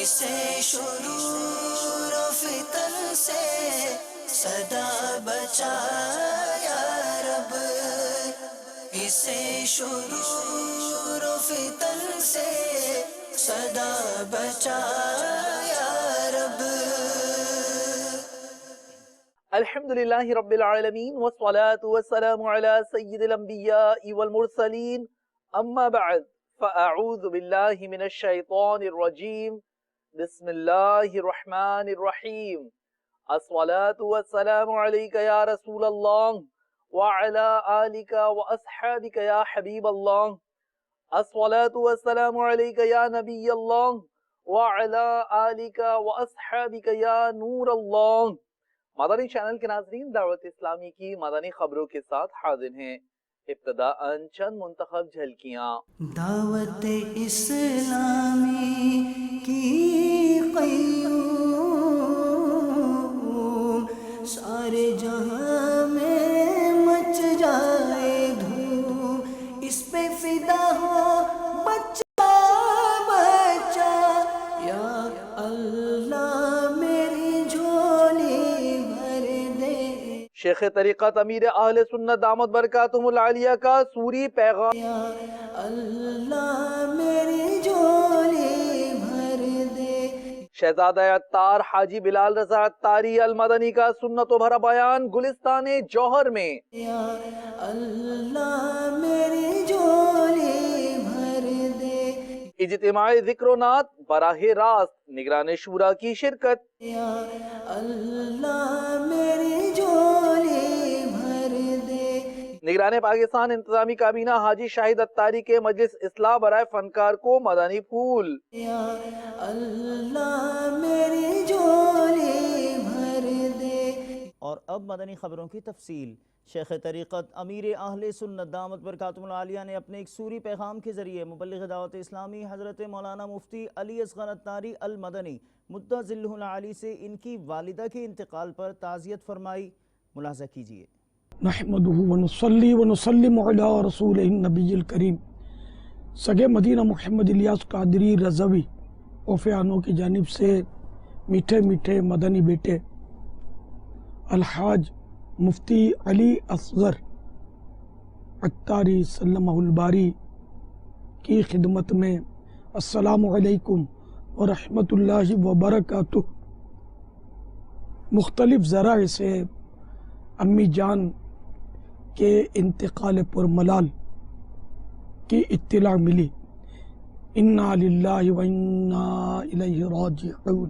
اسے شرور و فتن سے صدا بچا یا رب، اسے شرور و فتن سے صدا بچا یا رب۔ الحمدللہ رب العالمین والصلاة والسلام علی سید الانبیاء والمرسلین، اما بعد فاعوذ باللہ من الشیطان الرجیم، بسم اللہ الرحمن الرحیم۔ الصلاة والسلام علیک یا رسول اللہ وعلی آلک واصحابک یا حبیب اللہ۔ الصلاة والسلام علیک یا نبی اللہ وعلی آلک واصحابک یا نور اللہ۔ مدنی چینل کے ناظرین، دعوت اسلامی کی مدنی خبروں کے ساتھ حاضر ہیں۔ ابتداءً چند منتخب جھلکیاں۔ دعوت اسلامی کی قیوم، سارے جہاں میں مچ جائے دھوم، اس پہ فدا ہو بچہ بچہ، یا اللہ میری جھولی بھر دے۔ شیخ طریقت امیر اہل سنت دامت برکاتہم العالیہ کا سوری پیغام۔ یا اللہ میری جھولی بھر دے۔ شہزادہ عطار حاجی بلال رضا عطاری المدنی کا سنت و بھرا بیان گلستان جوہر میں۔ یا اللہ میری جھولی بھر دے۔ اجتماعی ذکر و نعت براہ راست، نگران شورا کی شرکت۔ یا اللہ میری جھولی بھر دے۔ نگران پاکستان انتظامی کابینہ حاجی شاہد عطاری کے مجلس اصلاح برائے فنکار کو مدنی پھول۔ یا اللہ میری جھولی بھر دے۔ اور اب مدنی خبروں کی تفصیل۔ شیخ طریقت امیر اہل سنت دامت برکاتہم العالیہ نے اپنے ایک سوری پیغام کے ذریعے مبلغ دعوت اسلامی حضرت مولانا مفتی علی اصغر عطاری المدنی مدہ ظلہ العالی سے ان کی والدہ کے انتقال پر تعزیت فرمائی۔ ملاحظہ کیجیے۔ نحمدہ ونصلی ونسلم علی رسولہ النبی الکریم۔ سگے مدینہ محمد الیاس قادری رضوی اوفیانوں کی جانب سے میٹھے میٹھے مدنی بیٹے الحاج مفتی علی اصغر عطاری سلمہ الباری کی خدمت میں السلام علیکم ورحمۃ اللہ وبرکاتہ۔ مختلف ذرائع سے امی جان کے انتقال پر ملال کی اطلاع ملی۔ انا للہ و انا الیہ راجعون۔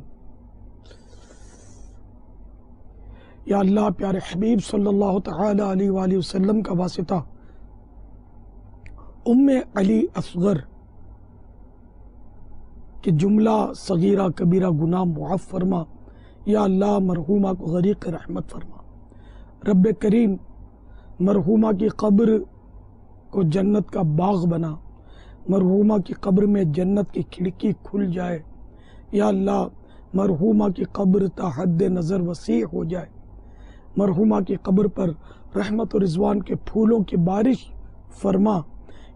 یا اللہ پیارے حبیب صلی اللہ تعالی علیہ وآلہ وسلم کا واسطہ ام علی اصغر کہ جملہ صغیرہ کبیرہ گناہ معاف فرما۔ یا اللہ مرحومہ کو غریق رحمت فرما۔ رب کریم مرحومہ کی قبر کو جنت کا باغ بنا، مرحومہ کی قبر میں جنت کی کھڑکی کھل جائے۔ یا اللہ مرحومہ کی قبر تا حد نظر وسیع ہو جائے، مرحومہ کی قبر پر رحمت و رضوان کے پھولوں کی بارش فرما۔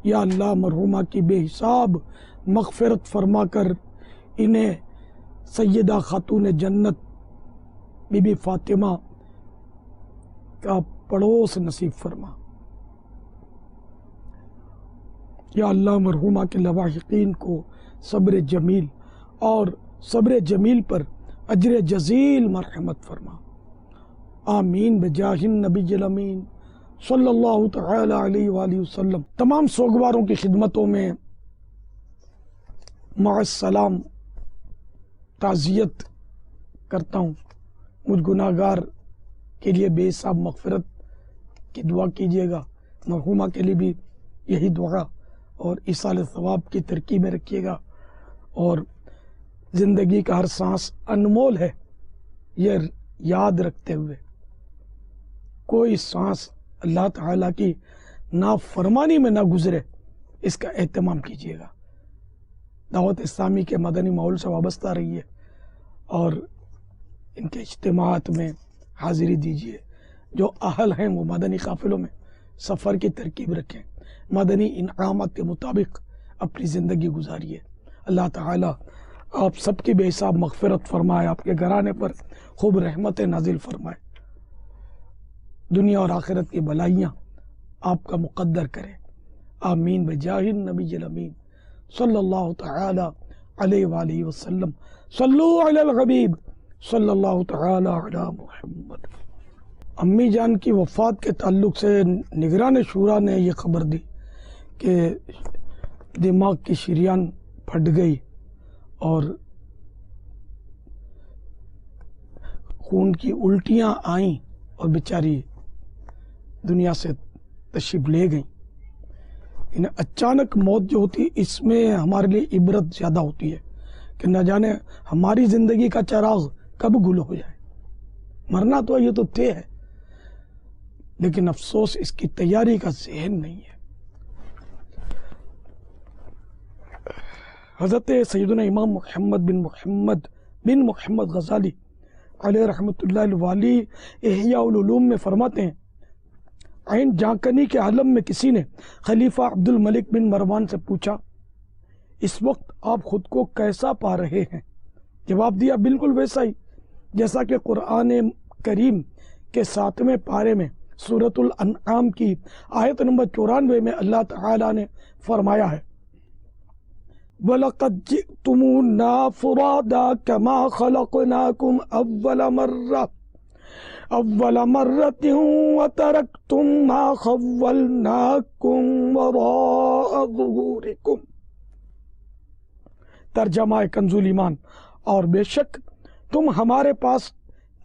یا اللہ مرحومہ کی بے حساب مغفرت فرما کر انہیں سیدہ خاتون جنت بی بی فاطمہ کا پڑوس نصیب فرما۔ یا اللہ مرحومہ کے لواحقین کو صبر جمیل اور صبر جمیل پر اجر جزیل مرحمت فرما۔ آمین بجاہ النبی الامین صلی اللہ تعالی علیہ وآلہ وسلم۔ تمام سوگواروں کی خدمتوں میں مع السلام تعزیت کرتا ہوں۔ مجھ گناہگار کے لیے بے حساب مغفرت کی دعا کیجیے گا، مرحومہ کے لیے بھی یہی دعا اور ایصال ثواب کی ترکیب میں رکھیے گا۔ اور زندگی کا ہر سانس انمول ہے، یہ یاد رکھتے ہوئے کوئی سانس اللہ تعالیٰ کی نافرمانی میں نہ گزرے، اس کا اہتمام کیجیے گا۔ دعوت اسلامی کے مدنی ماحول سے وابستہ رہیے اور ان کے اجتماعات میں حاضری دیجیے۔ جو اہل ہیں وہ مدنی قافلوں میں سفر کی ترکیب رکھیں، مدنی انعامات کے مطابق اپنی زندگی گزاریے۔ اللہ تعالیٰ آپ سب کی بے حساب مغفرت فرمائے، آپ کے گھرانے پر خوب رحمت نازل فرمائے، دنیا اور آخرت کی بلائیاں آپ کا مقدر کرے، آمین بجاہ النبی الامین صلی اللہ تعالی علیہ وآلہ وسلم۔ صلو علی الحبیب صلی اللہ تعالی علی محمد۔ امی جان کی وفات کے تعلق سے نگران شورا نے یہ خبر دی کہ دماغ کی شریان پھٹ گئی اور خون کی الٹیاں آئیں اور بیچاری دنیا سے تشریف لے گئیں۔ انہیں اچانک موت جو ہوتی ہے اس میں ہمارے لیے عبرت زیادہ ہوتی ہے کہ نہ جانے ہماری زندگی کا چراغ کب گل ہو جائے۔ مرنا تو یہ تو طے ہے، لیکن افسوس اس کی تیاری کا ذہن نہیں ہے۔ حضرت سیدنا امام محمد بن محمد غزالی علیہ رحمۃ اللہ الوالی احیاء العلوم میں فرماتے ہیں، عین جانکنی کے عالم میں کسی نے خلیفہ عبد الملک بن مروان سے پوچھا، اس وقت آپ خود کو کیسا پا رہے ہیں؟ جواب دیا، بالکل ویسا ہی جیسا کہ قرآن کریم کے 7ویں پارے میں سورۃ الانعام کی آیت نمبر 94 میں اللہ تعالیٰ نے فرمایا ہے، وَلَقَدْ جِئْتُمُونَا فُرَادَىٰ كَمَا خَلَقْنَاكُمْ أَوَّلَ مَرَّةٍ وَتَرَكْتُمْ مَا خَوَّلْنَاكُمْ وَرَاءَ ظُهُورِكُمْ۔ ترجمہ کنز ایمان، اور بے شک تم ہمارے پاس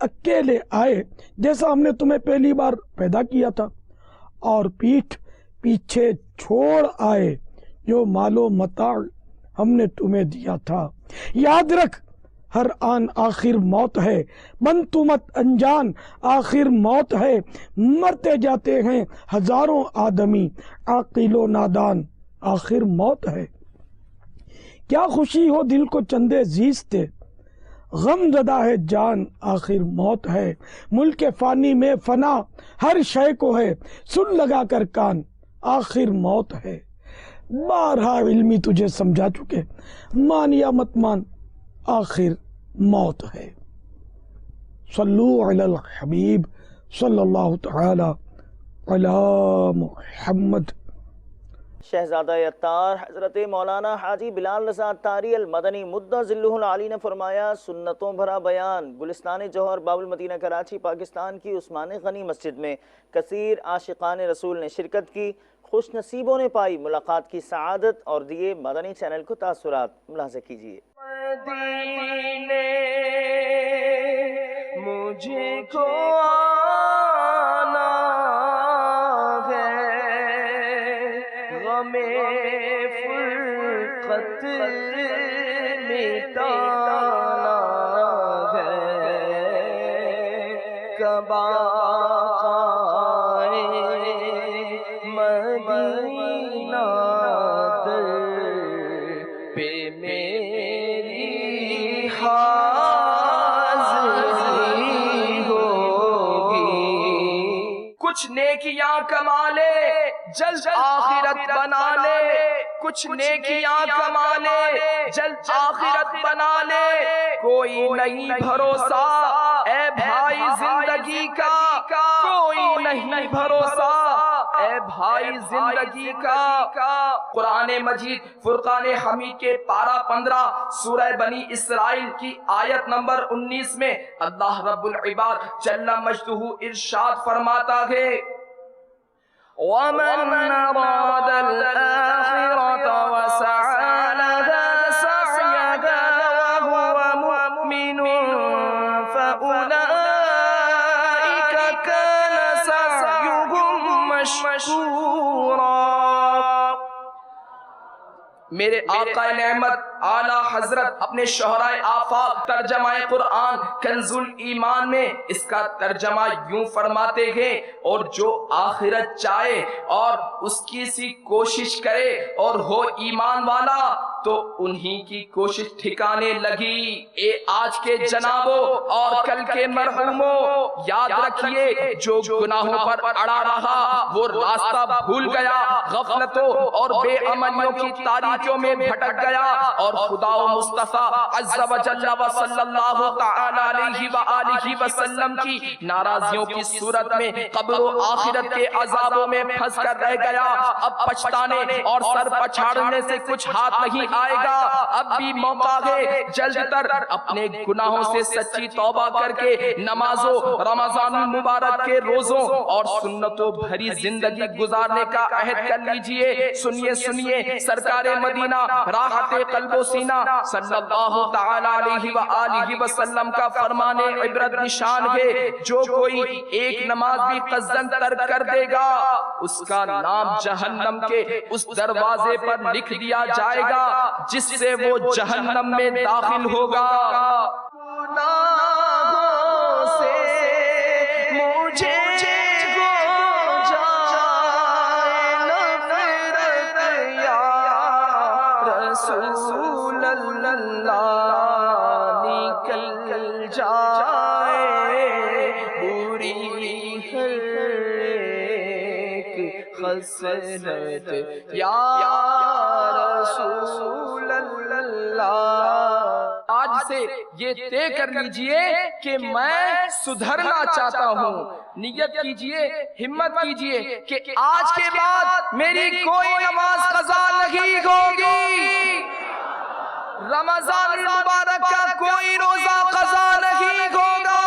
اکیلے آئے جیسا ہم نے تمہیں پہلی بار پیدا کیا تھا، اور پیٹھ پیچھے چھوڑ آئے جو مال و متاع ہم نے تمہیں دیا تھا۔ یاد رکھ، ہر آن آخر موت ہے، بن تو مت انجان آخر موت ہے، مرتے جاتے ہیں ہزاروں آدمی عاقل و نادان آخر موت ہے۔ کیا خوشی ہو دل کو چندے زیستے، غم زدہ ہے جان آخر موت ہے۔ ملک فانی میں فنا ہر شے کو ہے، سن لگا کر کان آخر موت ہے۔ بارہا علمی تجھے سمجھا چکے، مان یا مت مان آخر موت ہے۔ صلو علی الحبیب صلی اللہ تعالی علی محمد۔ شہزادہ اتار حضرت مولانا حاجی بلال رضا اتاری المدنی مدہ ذلہ العالی نے فرمایا، سنتوں بھرا بیان گلستان جوہر باب المدینہ کراچی پاکستان کی عثمان غنی مسجد میں کثیر عاشقان رسول نے شرکت کی، خوش نصیبوں نے پائی ملاقات کی سعادت، اور دیے مدنی چینل کو تاثرات۔ ملاحظہ کیجیے۔ مدینے مجھے کو آنا ہے، غم فرقت مٹانا ہے، کعبہ مدینہ در پہ میری حاضری ہوگی، کچھ نیکیاں کما لے جلد آخرت بنا لے، کچھ نیکیاں کما لے جلد آخرت بنا لے، کوئی نہیں بھروسہ اے بھائی زندگی کا، کوئی نہیں بھروسہ اے بھائی زندگی کا۔ قرآن مجید فرقان حمید کے پارہ 15 سورہ بنی اسرائیل کی آیت نمبر 19 میں اللہ رب العباد جل مجدہ ارشاد فرماتا ہے، وَمَنْ أَرَادَ الْآخِرَةَ وَسَعَى لَهَا سَعْيَهَا وَهُوَ مُؤْمِنٌ فَأُولَئِكَ كَانَ سَعْيُهُمْ مَشْكُورًا۔ میرے آقا نعمت اعلیٰ حضرت اپنے شہرائے آفاق ترجمہ قرآن کنز ایمان میں اس کا ترجمہ یوں فرماتے ہیں، اور جو آخرت چاہے اور اس کی سی کوشش کرے اور ہو ایمان والا تو انہی کی کوشش ٹھکانے لگی۔ اے آج کے جنابوں اور کل کے مرحوموں، یاد رکھیے جو گناہوں پر اڑا رہا وہ راستہ بھول گیا، غفلتوں اور بے عملیوں کی تاریکیوں میں بھٹک گیا، اور خدا و مصطفیٰ عز و جل و صلی اللہ تعالی علیہ وآلہ وسلم کی ناراضیوں کی صورت میں قبر و آخرت کے عذابوں میں پھنس کر رہ گیا. اب پچھتانے اور سر پچھاڑنے سے کچھ ہاتھ نہیں آئے گا. اب بھی موقع ہے جلد تر اپنے گناہوں سے سچی توبہ کر کے نمازوں، رمضان المبارک کے روزوں اور سنتوں بھری زندگی گزارنے کا عہد کر لیجئے. سنیے سرکار مدینہ راحت قلب و سینہ صلی اللہ تعالی علیہ وآلہ وسلم کا فرمان عبرت نشان ہے. جو کوئی ایک نماز بھی قصداً ترک کر دے گا اس کا نام جہنم کے اس دروازے پر لکھ دیا جائے گا جس سے وہ جہنم میں داخل ہوگا. گناہوں سے مجھے رسول اللہ نکل جائے بری ہر ایک خصلت یا رسول اللہ. آج سے یہ طے کر لیجئے کہ میں سدھرنا چاہتا ہوں. نیت کیجئے، ہمت کیجئے کہ آج کے بعد میری کوئی نماز قضا نہیں ہوگی. رمضان المبارک کا کوئی روزہ قضا نہیں ہوگا.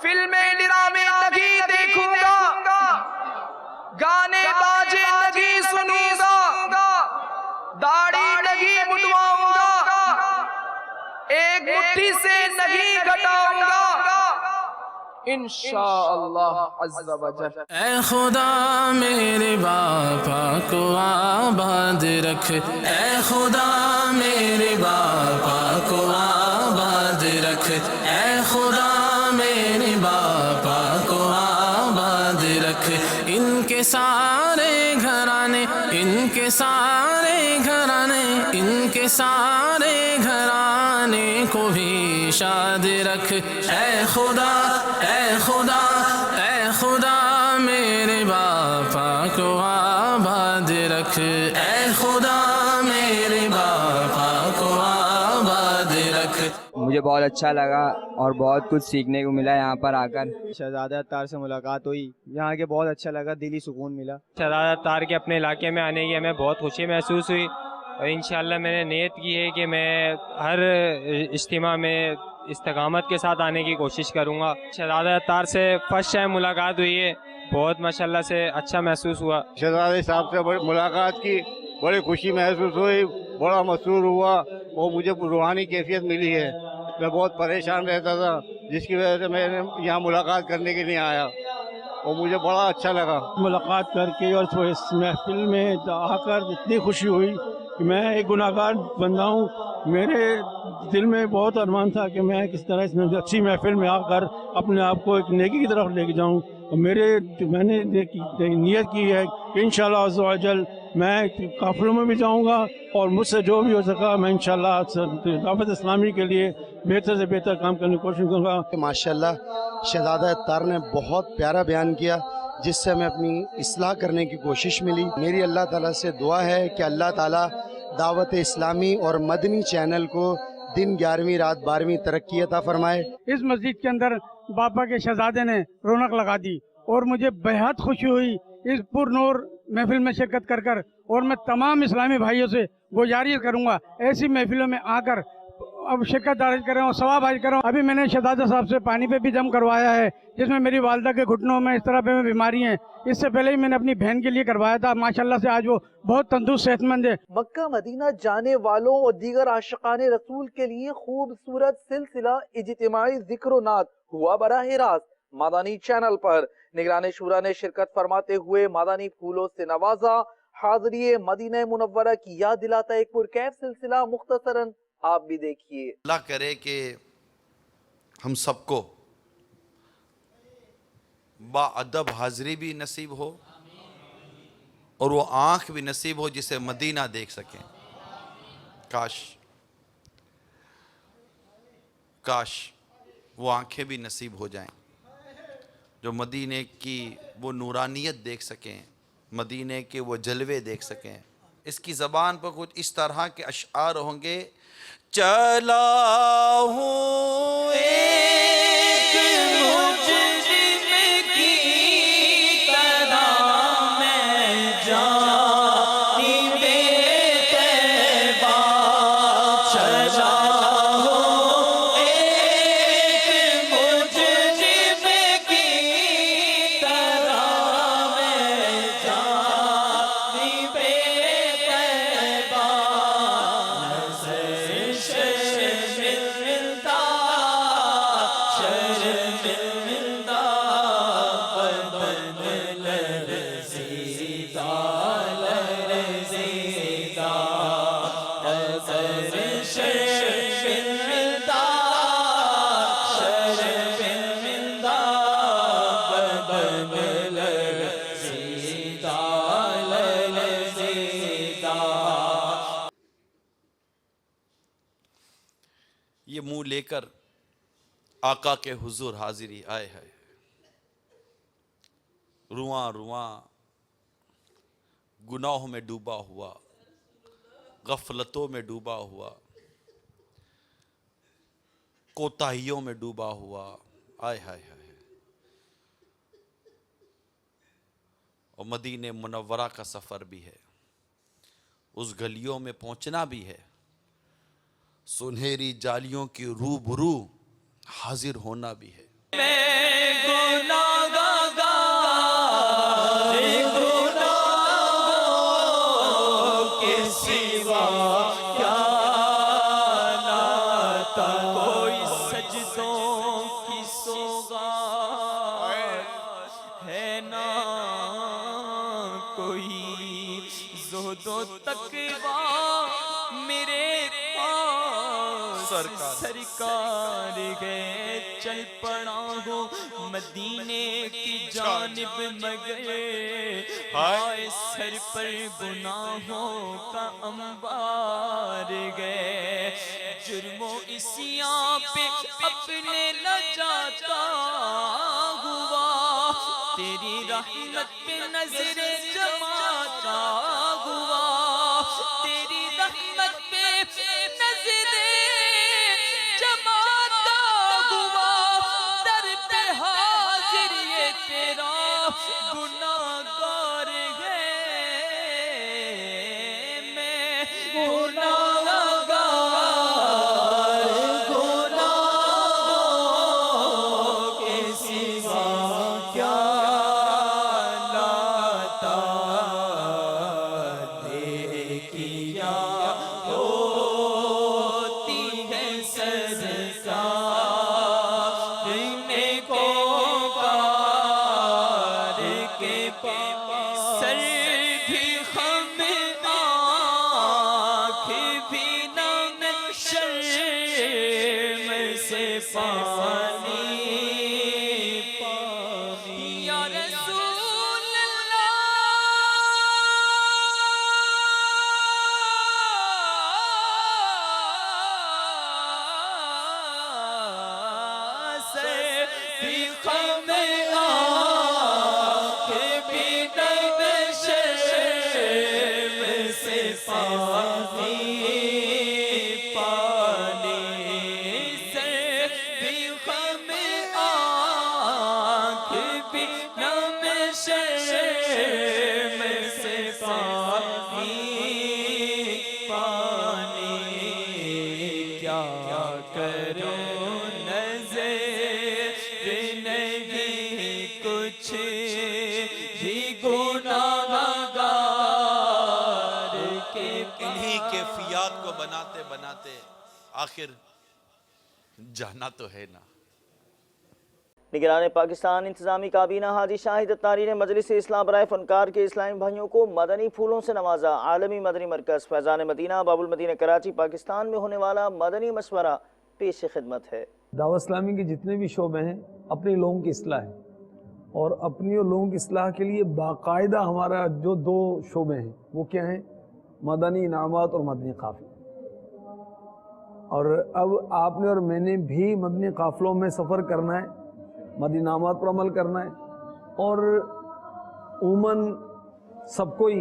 فلمیں ڈرامے نہیں دیکھوں گا. گانے باجے نہیں سنوں گا. داڑھی نہیں مڈواؤں گا. ایک مٹھی سے نہیں گھٹاؤں گا انشاءاللہ عز و جل. اے خدا میرے باپا کو آباد رکھ، اے خدا میرے باپا کو آباد رکھ، اے خدا میرے باپا کو آباد رکھ. ان کے سارے گھرانے، ان کے سارے گھرانے، ان کے سارے گھرانے کو بھی شاد رکھ. اے خدا، اے خدا، اے خدا میرے باپا کو آباد رکھ، اے خدا میرے باپا کو آباد رکھ. مجھے بہت اچھا لگا اور بہت کچھ سیکھنے کو ملا یہاں پر آ کر. شہزادہ اتار سے ملاقات ہوئی، یہاں کے بہت اچھا لگا، دلی سکون ملا. شہزادہ اتار کے اپنے علاقے میں آنے کی ہمیں بہت خوشی محسوس ہوئی اور انشاءاللہ میں نے نیت کی ہے کہ میں ہر اجتماع میں استقامت کے ساتھ آنے کی کوشش کروں گا. شہزادہ اتار سے فرسٹ ٹائم ملاقات ہوئی ہے، بہت ماشاءاللہ سے اچھا محسوس ہوا. شہزادے صاحب سے ملاقات کی، بڑی خوشی محسوس ہوئی، بڑا مسرور ہوا اور مجھے روحانی کیفیت ملی ہے. میں بہت پریشان رہتا تھا جس کی وجہ سے میں نے یہاں ملاقات کرنے کے لیے آیا اور مجھے بڑا اچھا لگا. ملاقات کر کے اور اس محفل میں آ کر اتنی خوشی ہوئی کہ میں ایک گناہ گار بندہ ہوں. میرے دل میں بہت ارمان تھا کہ میں کس طرح اس اچھی محفل میں آ کر اپنے آپ کو ایک نیکی کی طرف لے کے جاؤں اور میں نے نیت کی ہے کہ انشاءاللہ عز و جل میں قافلوں میں بھی جاؤں گا اور مجھ سے جو بھی ہو سکا میں انشاءاللہ دعوت اسلامی کے لیے بہتر سے بہتر کام کرنے کی کوشش کروں گا. ماشاءاللہ شہزادہ اتار نے بہت پیارا بیان کیا جس سے ہمیں اپنی اصلاح کرنے کی کوشش ملی. میری اللہ تعالیٰ سے دعا ہے کہ اللہ تعالیٰ دعوت اسلامی اور مدنی چینل کو دن 11ویں رات 12ویں ترقی عطا فرمائے. اس مسجد کے اندر باپا کے شہزادے نے رونق لگا دی اور مجھے بہت خوشی ہوئی اس پر نور محفل میں شرکت کر اور میں تمام اسلامی بھائیوں سے گزارش کروں گا ایسی محفلوں میں آ کر اب شرکت دارج کریں اور ثواب حاصل کریں. ابھی میں نے شہزادہ صاحب سے پانی پہ بھی دم کروایا ہے جس میں میری والدہ کے گھٹنوں میں اس طرح پہ بیماری ہیں. اس سے پہلے ہی میں نے اپنی بہن کے لیے کروایا تھا. ماشاءاللہ سے آج وہ بہت تندرست صحت مند ہے. مکہ مدینہ جانے والوں اور دیگر عاشقان رسول کے لیے خوبصورت سلسلہ اجتماعی ذکر و نعت ہوا براہ راست مدنی چینل پر. نگران شورا نے شرکت فرماتے ہوئے مدنی پھولوں سے نوازا. حاضری مدینہ منورہ کی یاد دلاتا ایک پرکیف سلسلہ مختصراً آپ بھی دیکھیے. اللہ کرے کہ ہم سب کو با ادب حاضری بھی نصیب ہو اور وہ آنکھ بھی نصیب ہو جسے مدینہ دیکھ سکیں. کاش وہ آنکھیں بھی نصیب ہو جائیں جو مدینے کی وہ نورانیت دیکھ سکیں، مدینے کے وہ جلوے دیکھ سکیں، اس کی زبان پر کچھ اس طرح کے اشعار ہوں گے. چلا ہوں ایک مجرم کی طرح میں جانب طیبہ چلا ہوں ایک مجرم کی طرح میں جانب طیبہ یہ منہ لے کر آقا کے حضور حاضری آئے ہے. رواں رواں گناہوں میں ڈوبا ہوا، غفلتوں میں ڈوبا ہوا، کوتاہیوں میں ڈوبا ہوا. آئے ہائے ہائے. اور مدینہ منورہ کا سفر بھی ہے، اس گلیوں میں پہنچنا بھی ہے، سنہری جالیوں کی روبرو حاضر ہونا بھی ہے. کوئی سجدوں کی سوغات ہے نا، کوئی زہد و تقویٰ میرے پاس سرکار گئے چل پڑا ہو مدینے کی جانب مگر آئے سر پر گناہوں کا انبار گئے. جرم و عصیاں پہ اپنے نہ جاتا ہوا، تیری رحمت پہ نظر جماتا ہوا، تیری رحمت پہ نظر جماتا ہوا. در پہ حاضر یہ تیرا گناہگار ہے، میں سر بھی خم آنکھ بھی نم شرم سے پانی یا رسول اللہ سر بھی خم کیفیات کو بناتے بناتے آخر جانا تو ہے نا. نگران پاکستان انتظامی کابینہ حاجی شاہد اتاری نے مجلس اصلاح برائے فنکار کے اسلامی بھائیوں کو مدنی پھولوں سے نوازا. عالمی مدنی مرکز فیضان مدینہ باب المدینہ کراچی پاکستان میں ہونے والا مدنی مشورہ پیش خدمت ہے. دعوت اسلامی کے جتنے بھی شعبے ہیں اپنے لوگوں کی اصلاح ہے، اور اپنی اور لوگوں کی اصلاح کے لیے باقاعدہ ہمارا جو دو شعبے ہیں وہ کیا ہیں؟ مدنی انعامات اور مدنی قافلے. اور اب آپ نے اور میں نے بھی مدنی قافلوں میں سفر کرنا ہے، مدنی انعامات پر عمل کرنا ہے، اور عموماً سب کو ہی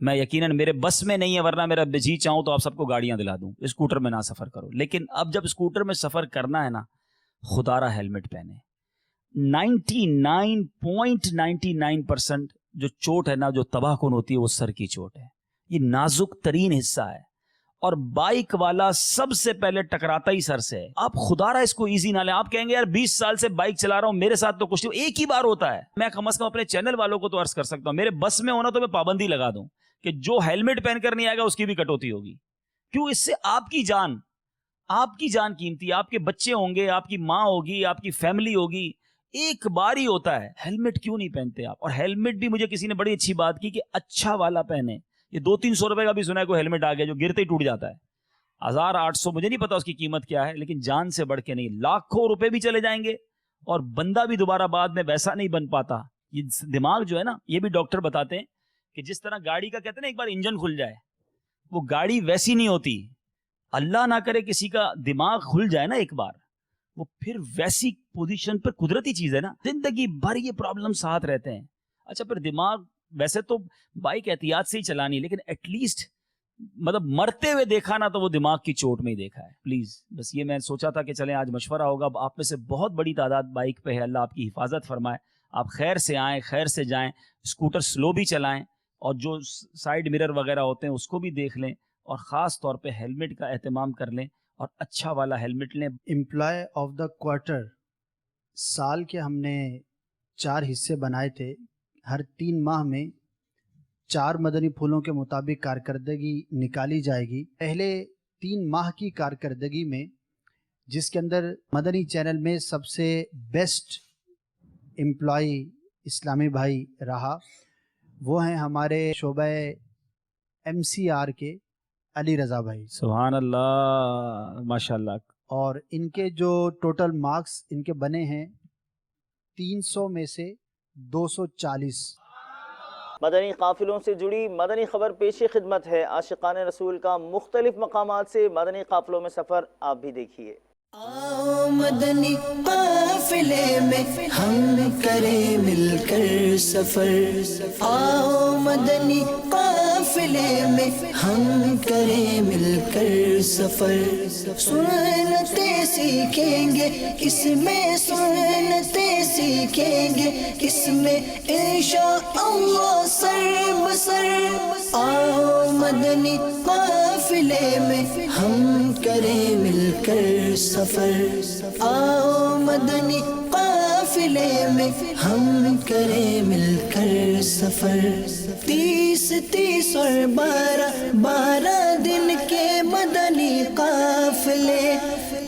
میں یقیناً میرے بس میں نہیں ہے، ورنہ میرا جی چاہوں تو آپ سب کو گاڑیاں دلا دوں، اسکوٹر میں نہ سفر کرو. لیکن اب جب اسکوٹر میں سفر کرنا ہے نا، خدا را ہیلمٹ پہنے. 99.99% جو چوٹ ہے نا، جو تباہ کن ہوتی ہے، وہ سر کی چوٹ ہے. یہ نازک ترین حصہ ہے، اور بائک والا سب سے پہلے ٹکراتا ہی سر سے ہے. آپ خدا را اس کو ایزی نہ لیں. آپ کہیں گے یار 20 سال سے بائک چلا رہا ہوں، میرے ساتھ تو کچھ نہیں، ایک ہی بار ہوتا ہے. میں کم از کم اپنے چینل والوں کو تو عرض کر سکتا ہوں، میرے بس میں ہونا تو میں پابندی لگا دوں کہ جو ہیلمٹ پہن کر نہیں آئے گا اس کی بھی کٹوتی ہوگی. کیوں؟ اس سے آپ کی جان قیمتی، آپ کے بچے ہوں گے، آپ کی ماں ہوگی، آپ کی فیملی ہوگی. ایک بار ہی ہوتا ہے. ہیلمٹ کیوں نہیں پہنتے آپ؟ اور ہیلمٹ بھی مجھے کسی نے بڑی اچھی بات کی کہ اچھا والا پہنے. یہ 200-300 روپے کا بھی سنا ہے کوئی ہیلمٹ آ گیا جو گرتے ہی ٹوٹ جاتا ہے. 1800 مجھے نہیں پتا اس کی قیمت کیا ہے، لیکن جان سے بڑھ کے نہیں. لاکھوں روپے بھی چلے جائیں گے اور بندہ بھی دوبارہ بعد میں ویسا نہیں بن پاتا. یہ دماغ جو ہے نا، یہ بھی ڈاکٹر بتاتے ہیں کہ جس طرح گاڑی کا کہتے ہیں نا ایک بار انجن کھل جائے، وہ گاڑی ویسی نہیں ہوتی. اللہ نہ کرے کسی کا دماغ کھل جائے نا ایک بار، وہ پھر ویسی پوزیشن پر، قدرتی چیز ہے نا، زندگی بھر یہ پرابلم ساتھ رہتے ہیں. اچھا پھر دماغ، ویسے تو بائک احتیاط سے ہی چلانی، لیکن ایٹ لیسٹ مطلب مرتے ہوئے دیکھا نا تو وہ دماغ کی چوٹ میں ہی دیکھا ہے. پلیز بس یہ میں سوچا تھا کہ چلیں آج مشورہ ہوگا. آپ میں سے بہت بڑی تعداد بائک پہ ہے، اللہ آپ کی حفاظت فرمائے. آپ خیر سے آئیں، خیر سے جائیں. اسکوٹر سلو بھی چلائیں، اور جو سائیڈ مرر وغیرہ ہوتے ہیں اس کو بھی دیکھ لیں، اور خاص طور پہ ہیلمٹ کا اہتمام کر لیں، اور اچھا والا ہیلمٹ لیں. امپلائی آف دا کوارٹر سال کے ہم نے 4 حصے بنائے تھے. ہر 3 ماہ میں 4 مدنی پھولوں کے مطابق کارکردگی نکالی جائے گی. پہلے 3 ماہ کی کارکردگی میں جس کے اندر مدنی چینل میں سب سے بیسٹ امپلائی اسلامی بھائی رہا، وہ ہیں ہمارے شعبہ MCR کے علی رضا بھائی. سبحان اللہ، ماشاءاللہ. اور ان کے جو ٹوٹل مارکس ان کے بنے ہیں 300 میں سے 240. مدنی قافلوں سے جڑی مدنی خبر پیش خدمت ہے. عاشقان رسول کا مختلف مقامات سے مدنی قافلوں میں سفر آپ بھی دیکھیے. آؤ مدنی قافلے میں ہم کریں مل کر سفر. آؤ مدنی قافلے میں ہم کریں مل کر سفر. سنتیں سیکھیں گے اس میں، سنتیں سیکھیں گے اس میں انشاءاللہ سر بسر. آؤ مدنی قافلے میں ہم کریں مل کر سفر. آؤ مدنی قافلے میں ہم کریں مل کر سفر. 30 اور 12 دن کے مدنی قافلے.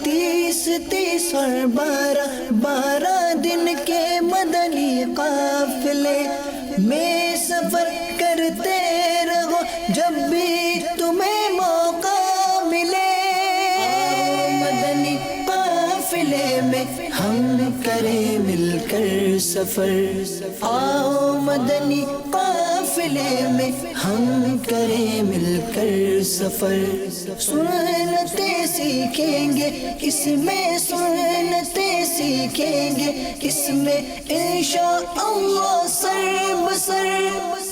30 اور 12 دن کے مدنی قافلے میں سفر کرتے رہو جب بھی تمہیں موقع ملے. مدنی قافلے میں ہم کریں مل کر سفر. آؤ مدنی قافلے میں ہم کریں مل کر سفر. سنتیں سیکھیں گے اس میں، سنتیں سیکھیں گے اس میں انشاءاللہ سر بسر.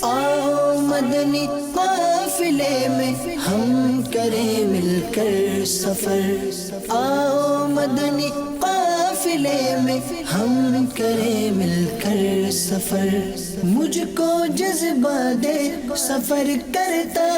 آؤ مدنی قافلے میں ہم کریں مل کر سفر. آؤ مدنی قافلے میں ہم کریں مل کر سفر. مجھ کو جذبہ دے سفر کرتا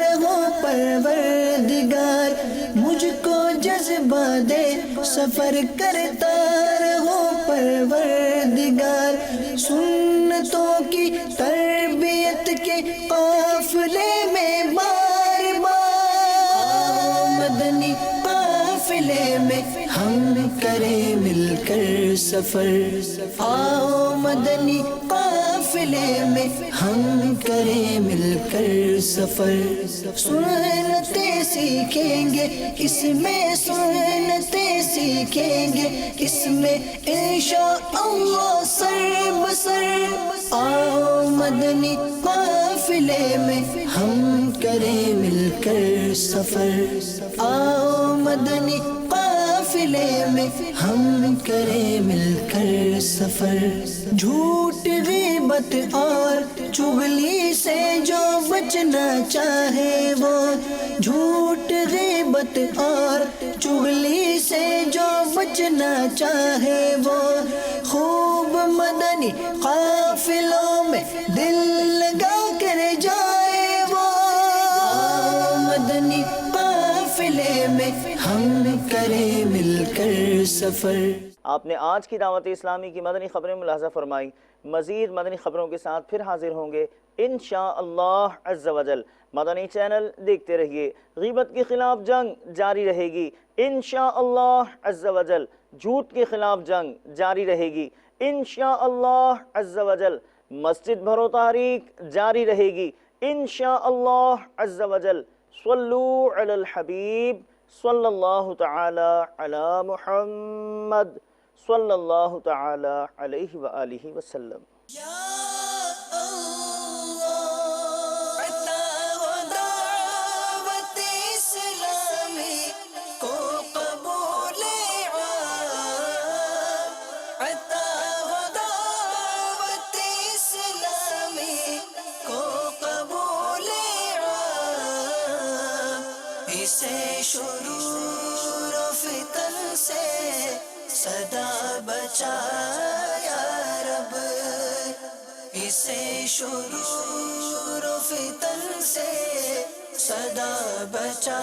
رہو پروردگار. مجھ کو جذبہ دے سفر کرتا رہو پروردگار. سنتوں کی تربیت کے قافلے میں بار بار. مدنی قافلے میں ہم کریں مل کر سفر. آؤ مدنی قافلے میں ہم کریں مل کر سفر. سنتیں سیکھیں گے اس میں، سنتیں سیکھیں گے اس میں انشاءاللہ سر بسر. آؤ مدنی قافلے میں ہم کریں مل کر سفر. آؤ مدنی قافلے قافلے میں ہم کریں مل کر سفر. جھوٹ غیبت اور چغلی سے جو بچنا چاہے وہ, جھوٹ غیبت اور چغلی سے جو بچنا چاہے وہ, خوب مدنی قافلوں میں دل لگا کر جائے وہ. مدنی قافلے میں ہم کریں مل کر سفر. آپ نے آج کی دعوت اسلامی کی مدنی خبریں ملاحظہ فرمائی. مزید مدنی خبروں کے ساتھ پھر حاضر ہوں گے انشاءاللہ عز و جل. مدنی چینل دیکھتے رہیے. غیبت کے خلاف جنگ جاری رہے گی انشاءاللہ عز و جل. جھوٹ کے خلاف جنگ جاری رہے گی انشاءاللہ عز و جل. مسجد بھرو تحریک جاری رہے گی انشاءاللہ عز و جل. صلو علی الحبیب صلی اللہ تعالی علی محمد صلی اللہ تعالی علیہ وآلہ وسلم. شرور و فتن سے صدا بچا یا رب, اسے شرور و فتن سے صدا بچا